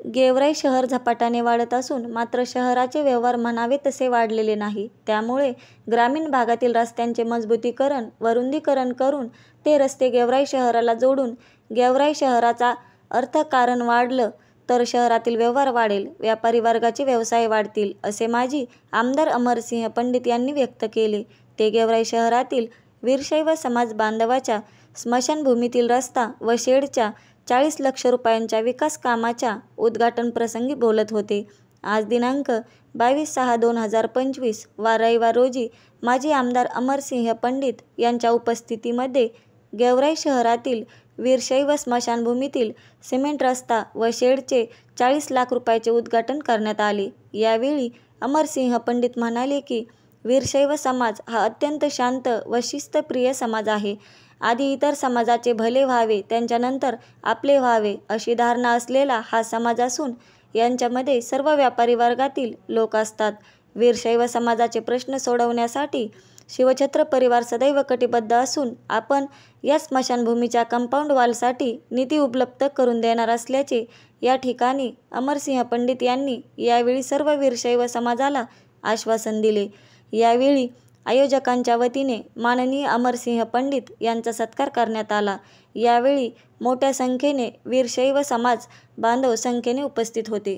गेवराई शहर झपाट्याने वाढत असून मात्र शहराचे व्यवहार म्हणावे तसे वाढलेले नाही. त्यामुळे ग्रामीण भागातील रस्त्यांचे मजबूतीकरण व रुंदीकरण करून ते रस्ते गेवराई शहराला जोडून गेवराई शहराचा अर्थकारण वाढलं तर शहरातील व्यवहार वाढेल, व्यापारी वर्गाचे व्यवसाय वाढतील, असे माजी आमदार अमरसिंह पंडित यांनी व्यक्त केले. ते गेवराई शहरातील वीरशैव समाज बांधवाच्या स्मशानभूमीतील रस्ता व शेडच्या 40 लाख रुपयांच्या विकास कामाच्या उद्घाटन प्रसंगी बोलत होते. आज दिनांक 22/6/2025 वा रविवार रोजी माजी आमदार अमरसिंह पंडित यांच्या उपस्थितीमध्ये गेवराई शहरातील वीरशैव स्मशानभूमीतील सिमेंट रस्ता व शेडचे 40 लाख रुपयाचे उद्घाटन करण्यात आले. यावेळी अमरसिंह पंडित म्हणाले की वीरशैव समाज हा अत्यंत शांत व शिस्तप्रिय समाज आहे. आधी इतर समाजाचे भले व्हावे, त्यांच्यानंतर आपले व्हावे अशी धारणा असलेला हा समाज असून यांच्यामध्ये सर्व व्यापारी वर्गातील लोक असतात. वीरशैव समाजाचे प्रश्न सोडवण्यासाठी शिवछत्र परिवार सदैव कटिबद्ध असून आपण या स्मशानभूमीच्या कंपाऊंड वॉलसाठी निधी उपलब्ध करून देणार असल्याचे या ठिकाणी अमरसिंह पंडित यांनी यावेळी सर्व वीरशैव समाजाला आश्वासन दिले. यावेळी आयोजकांच्या वतीने माननीय अमरसिंह पंडित यांचा सत्कार करण्यात आला. यावेळी मोठ्या संख्येने वीरशैव समाज बांधव संख्येने उपस्थित होते.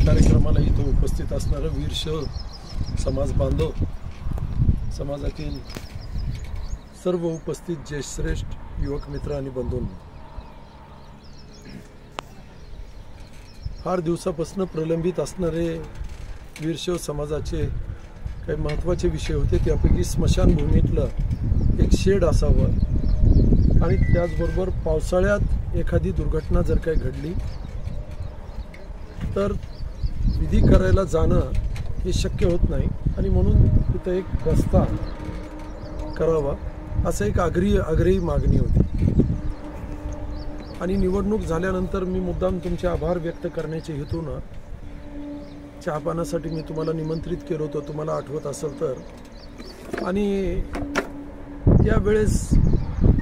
कार्यक्रमाला इथं उपस्थित असणारे वीरशैव समाज बांधव समाजातील सर्व उपस्थित ज्येष्ठश्रेष्ठ युवक मित्र आणि बंधूंनो, फार दिवसापासून प्रलंबित असणारे वीरशैव समाजाचे काही महत्त्वाचे विषय होते. त्यापैकी स्मशानभूमीतलं एक शेड असावं आणि त्याचबरोबर पावसाळ्यात एखादी दुर्घटना जर काही घडली तर विधी करायला जाणं हे शक्य होत नाही आणि म्हणून तिथं एक रस्ता करावा असं एक आग्रही मागणी होती. आणि निवडणूक झाल्यानंतर मी मुद्दाम तुमचे आभार व्यक्त करण्याच्या हेतूनं चहापानासाठी मी तुम्हाला निमंत्रित केलं होतं, तुम्हाला आठवत असेल तर. आणि यावेळेस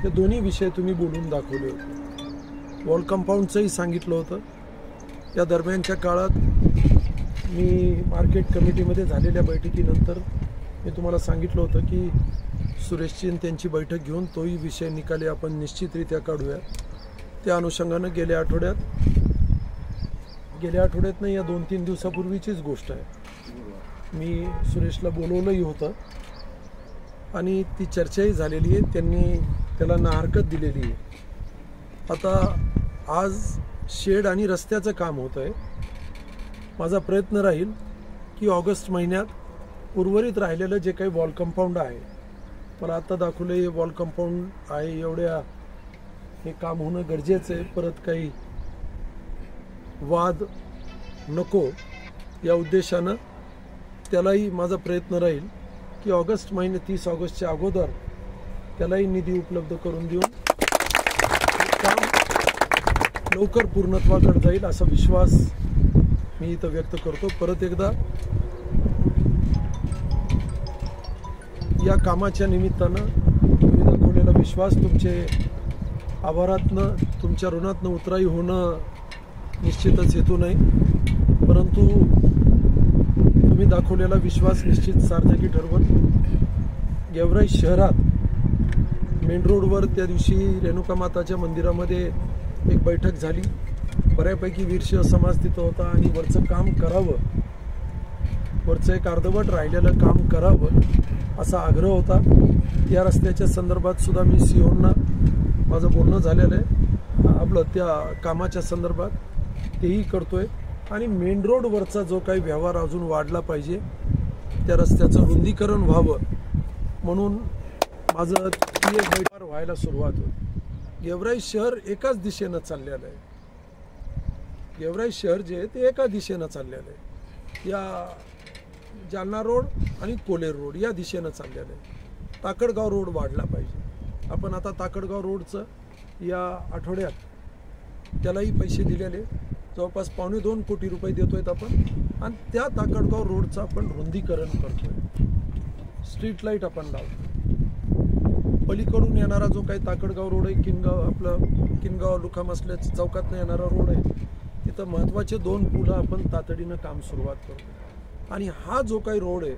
हे दोन्ही विषय तुम्ही बोलून दाखवले होते. वॉल कंपाऊंडचंही सांगितलं होतं. या दरम्यानच्या काळात मी मार्केट कमिटीमध्ये झालेल्या बैठकीनंतर मी तुम्हाला सांगितलं होतं की सुरेशजी त्यांची बैठक घेऊन तोही विषय निकाली आपण निश्चितरित्या काढूया. त्या अनुषंगानं गेल्या आठवड्यात नाही, या 2-3 दिवसापूर्वीचीच गोष्ट आहे. मी सुरेशला बोलवलंही होतं आणि ती चर्चाही झालेली आहे. त्यांनी त्याला नाहरकत दिलेली आहे. आता आज शेड आणि रस्त्याचं काम होतं आहे. माझा प्रयत्न राहील की ऑगस्ट महिन्यात उर्वरित राहिलेलं जे काही वॉल कंपाऊंड आहे, मला आत्ता दाखवलं हे वॉल कंपाऊंड आहे, एवढ्या हे काम होणं गरजेचं आहे. परत काही वाद नको या उद्देशानं त्यालाही माझा प्रयत्न राहील की ऑगस्ट महिने 30 ऑगस्टच्या अगोदर त्यालाही निधी उपलब्ध करून देऊन काम लवकर पूर्णत्वाकडे जाईल असा विश्वास मी इथं व्यक्त करतो. परत एकदा या कामाच्या निमित्तानं तुम्ही दाखवलेला विश्वास, तुमचे आभारातनं तुमच्या ऋणातनं उतराई होणं निश्चितच हेतू नाही, परंतु तुम्ही दाखवलेला विश्वास निश्चित सार्थकी ठरवल. गेवराई शहरात मेन रोडवर त्या दिवशी रेणुका माताच्या मंदिरामध्ये एक बैठक झाली. बऱ्यापैकी वीरशैव समाज तिथं होता आणि वरचं काम करावं, वरचं एक अर्धवट राहिलेलं काम करावं असा आग्रह होता. या रस्त्याच्या संदर्भात सुद्धा मी सीओंना माझं बोलणं झालेलं आहे. आपलं त्या कामाच्या संदर्भात तेही करतोय. आणि मेन रोडवरचा जो काही व्यवहार अजून वाढला पाहिजे, त्या रस्त्याचं रुंदीकरण व्हावं म्हणून माझं ती एक व्यवहार व्हायला सुरुवात होती. गेवराई शहर एकाच दिशेनं चाललेलं आहे. गेवराई शहर जे आहे ते एका दिशेनं चाललेलं आहे. या जालना रोड आणि कोलेर रोड या दिशेनं चाललेलं आहे. ताकडगाव रोड वाढला पाहिजे. आपण आता ताकडगाव रोडचं या आठवड्यात त्यालाही पैसे दिलेले जवळपास 2.25 कोटी रुपये देतोय आपण. आणि त्या ताकडगाव रोडचं आपण रुंदीकरण करतोय. स्ट्रीट लाईट आपण लावतो. पलीकडून येणारा जो काही ताकडगाव रोड आहे, किनगाव लुखाम असल्याच्या चौकातनं येणारा रोड आहे, तिथं महत्त्वाचे 2 पुलं आपण तातडीनं काम सुरुवात करू. आणि हा जो काही रोड आहे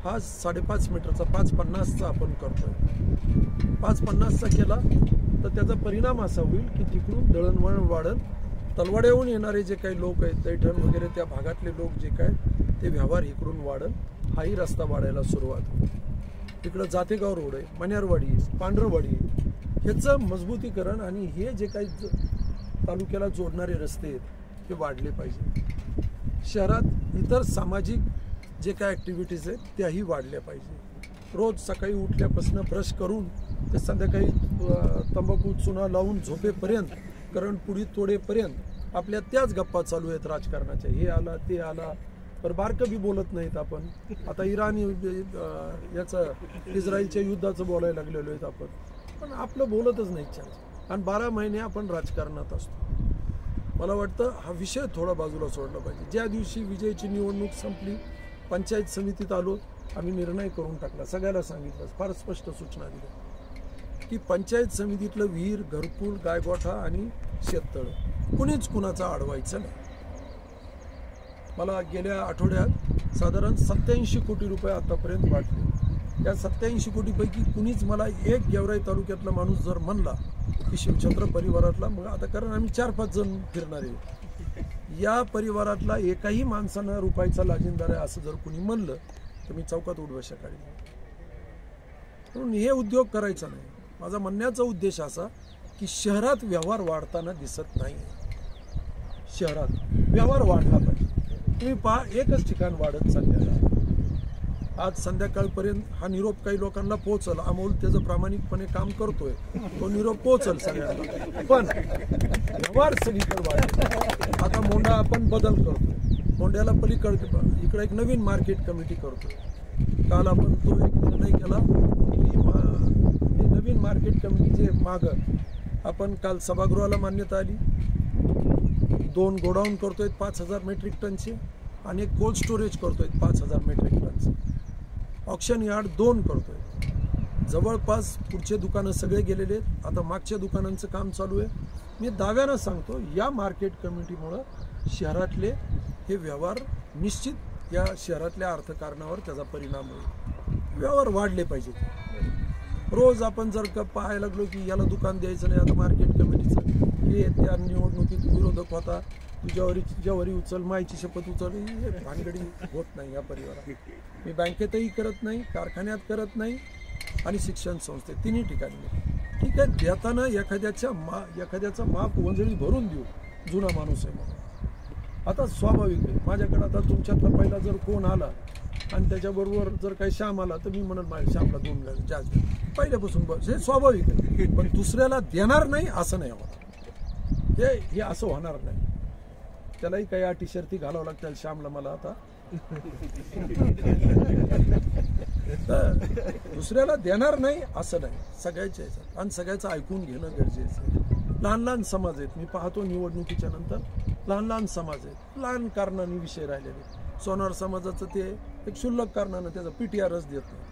हा 5.5 मीटरचा 5.50चा आपण करतोय. 5.50चा केला तर त्याचा परिणाम असा होईल की तिकडून दळणवळण वाढेल. तलवाड्याहून येणारे जे काही लोक आहेत, दैठण वगैरे त्या भागातले लोक जे काय ते व्यवहार इकडून वाढेल. हाही रस्ता वाढायला सुरुवात होईल. इकडं जातेगाव रोड आहे, मण्यारवाडी, पांढरवाडी, ह्याचं मजबूतीकरण आणि हे जे काही तालुक्याला जोडणारे रस्ते आहेत हे वाढले पाहिजे. शहरात इतर सामाजिक जे काय ॲक्टिव्हिटीज आहेत त्याही वाढल्या पाहिजे. रोज सकाळी उठल्यापासून ब्रश करून ते संध्याकाळी तंबाखू चुना लावून झोपेपर्यंत, करणपुडी तोडेपर्यंत आपल्या त्याच गप्पा चालू आहेत राजकारणाच्या. हे आला ते आला, पर बारकं बी बोलत नाहीत आपण. आता इराण याचं इस्रायलच्या युद्धाचं बोलायला लागलेलो आहेत आपण, पण आपलं बोलतच नाही चान्स. आणि 12 महिने आपण राजकारणात असतो. मला वाटतं हा विषय थोडा बाजूला सोडला पाहिजे. ज्या दिवशी विजयची निवडणूक संपली, पंचायत समितीत आलो, आम्ही निर्णय करून टाकला. सगळ्याला सांगितलं, फार स्पष्ट सूचना दिल्या की पंचायत समितीतलं विहीर, घरकुल, गायगोठा आणि शेततळ कुणीच कुणाचा अडवायचं नाही. मला गेल्या आठवड्यात साधारण 87 कोटी रुपये आतापर्यंत वाटले. या 87 कोटीपैकी कुणीच मला एक गेवराई तालुक्यातला माणूस जर म्हणला की शिवचंद्र परिवारातला, मग आता कारण आम्ही 4-5 जण फिरणारे, या परिवारातला एकाही माणसानं रुपयाचा लाजिनदार आहे असं जर कुणी म्हणलं तर मी चौकात उठबशा काढीन. म्हणून हे उद्योग करायचा नाही. माझा म्हणण्याचा उद्देश असा की शहरात व्यवहार वाढताना दिसत नाही. शहरात व्यवहार वाढला पाहिजे. तुम्ही पहा, एकच ठिकाण वाढत चाललेलं आहे. आज संध्याकाळपर्यंत हा निरोप काही लोकांना पोहोचल. अमोल त्याचं प्रामाणिकपणे काम करतोय, तो निरोप पोहोचल सगळ्यांना. पण व्यवहार सगळीकडे वाढले. आता मोंढा आपण बदल करतोय, मोंढ्याला पलीकडे इकडे एक नवीन मार्केट कमिटी करतोय. काल आपण तो एक निर्णय केला की नवीन मार्केट कमिटीचे मागं आपण काल सभागृहाला मान्यता आली. 2 गोडाऊन करतोय 5000 मेट्रिक टनचे आणि एक कोल्ड स्टोरेज करतोय 5000 मेट्रिक टनचे. ऑक्शन यार्ड 2 करतोय. जवळपास पुढचे दुकानं सगळे गेलेले आहेत. आता मागच्या दुकानांचं काम चालू आहे. मी दाव्यानं सांगतो, या मार्केट कमिटीमुळं शहरातले हे व्यवहार निश्चित या शहरातल्या अर्थकारणावर त्याचा परिणाम होईल. व्यवहार वाढले पाहिजेत. रोज आपण जर का पाहायला लागलो की याला दुकान द्यायचं नाही, आता मार्केट कमिटीचं हे त्या निवडणुकीत विरोधक होता, तुझ्यावरी उचल, मायची शपथ उचल, हे भानगडी होत नाही या परिवारात. मी बँकेतही करत नाही, कारखान्यात करत नाही आणि शिक्षण संस्थेत, तिन्ही ठिकाणी. ठीक आहे, देताना एखाद्याचा माप वंजळी भरून देऊ, जुना माणूस आहे म्हणून. आता स्वाभाविक आहे, माझ्याकडे आता तुमच्यातला पहिला जर कोण आला आणि त्याच्याबरोबर जर काही श्याम आला तर मी म्हणत माझ्या श्यामला 2 जास्त पहिल्यापासून बस, हे स्वाभाविक आहे. पण दुसऱ्याला देणार नाही असं नाही होणार. हे असं होणार नाही. त्यालाही काही अटी शर्ती घालावं लागतील श्यामला मला आता. दुसऱ्याला देणार नाही असं नाही, सगळ्याच्या ह्याच्यात आणि सगळ्याचं ऐकून घेणं गरजेचं आहे. लहान लहान समाज आहेत, मी पाहतो निवडणुकीच्या नंतर लहान लहान समाज आहेत, लहान कारणाने विषय राहिलेले. सोनार समाजाचं ते एक क्षुल्लक कारणानं त्याचा PTRच देत नाही.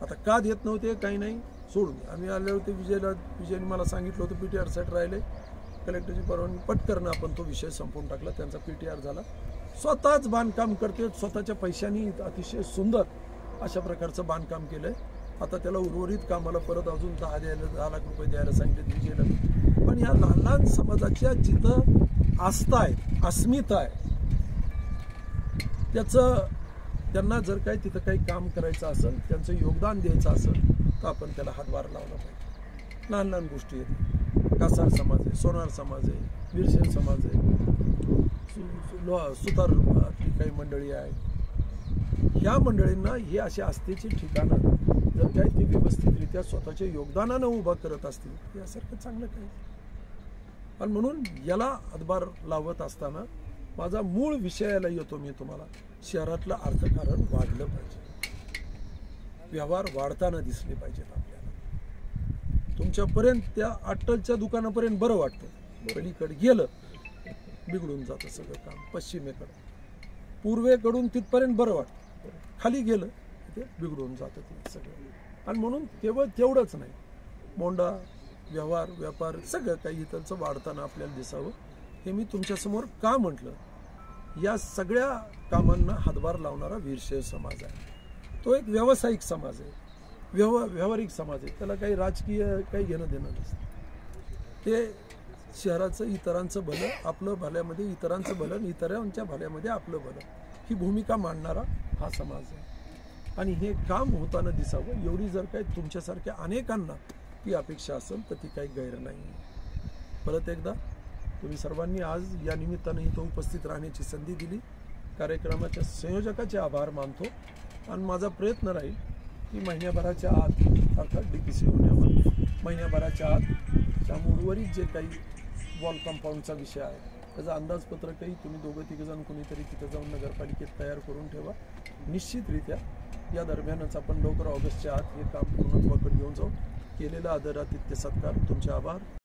आता का देत नव्हते काही नाही, सोडून आम्ही आले होते. विजयने मला सांगितलं होतं PTR साठी राहिले, कलेक्टरची परवानगी पटकरनं आपण तो विषय संपवून टाकला. त्यांचा PTR झाला. स्वतःच बांधकाम करते, स्वतःच्या पैशांनी अतिशय सुंदर अशा प्रकारचं बांधकाम केलंय. आता त्याला उर्वरित कामाला परत अजून 10 लाख रुपये द्यायला सांगितले विजयला. पण या लहान लहान समाजाच्या जिथं आस्था आहे, अस्मिता आहे, त्यांना जर काही तिथं काही काम करायचं असेल, त्यांचं योगदान द्यायचं असेल तर आपण त्याला हातभार लावला पाहिजे. लहान लहान गोष्टी आहेत. कासार समाज आहे, सोनार समाज आहे, विरशेन समाज आहे, सुतारची काही मंडळी आहे. ह्या मंडळींना ही अशी आस्थेची ठिकाणं जर काही ते व्यवस्थितरित्या स्वतःच्या योगदानानं उभा करत असतील यासारखं चांगलं काही. आणि म्हणून याला हातभार लावत असताना माझा मूळ विषयाला येतो मी तुम्हाला. शहरातलं अर्थकारण वाढलं पाहिजे, व्यवहार वाढताना दिसले पाहिजेत आपल्याला. तुमच्यापर्यंत त्या अट्टलच्या दुकानापर्यंत बरं वाटतं, पलीकडे गेलं बिघडून जातं सगळं काम. पश्चिमेकडं पूर्वेकडून तिथपर्यंत बरं वाटतं, खाली गेलं ते बिघडून जातं ते सगळं. आणि म्हणून केवळ तेवढंच नाही, मोंढा व्यवहार व्यापार सगळं काही इथलचं वाढताना आपल्याला दिसावं हे मी तुमच्यासमोर का म्हटलं, या सगळ्या कामांना हातभार लावणारा वीरशैव समाज आहे. तो एक व्यावसायिक समाज आहे, व्यावहारिक समाज आहे. त्याला काही राजकीय काही घेणं देणं नसतं. ते शहराचं इतरांचं भलं, आपलं भल्यामध्ये इतरांचं भलं, इतरांच्या भल्यामध्ये आपलं भलं, ही भूमिका मांडणारा हा समाज आहे. आणि हे काम होताना दिसावं एवढी जर काही तुमच्यासारख्या अनेकांना ती अपेक्षा असेल तर ती काही गैर नाही. परत एकदा तुम्ही सर्वांनी आज या निमित्तानं इथं उपस्थित राहण्याची संधी दिली. कार्यक्रमाच्या संयोजकाचे आभार मानतो आणि माझा प्रयत्न राहील की महिन्याभराच्या आत, अर्थात DPC होण्यावर महिन्याभराच्या आत त्या उर्वरित जे काही वॉल कंपाऊंडचा विषय आहे त्याचं अंदाजपत्रकही तुम्ही दोघं तिघजण कोणीतरी तिथं जाऊन नगरपालिकेत तयार करून ठेवा. निश्चितरित्या या दरम्यानच आपण लवकर ऑगस्टच्या आत हे काम पूर्णत्वाकडे घेऊन जाऊ. केलेला आदरातिथ्य सत्कार, तुमचे आभार.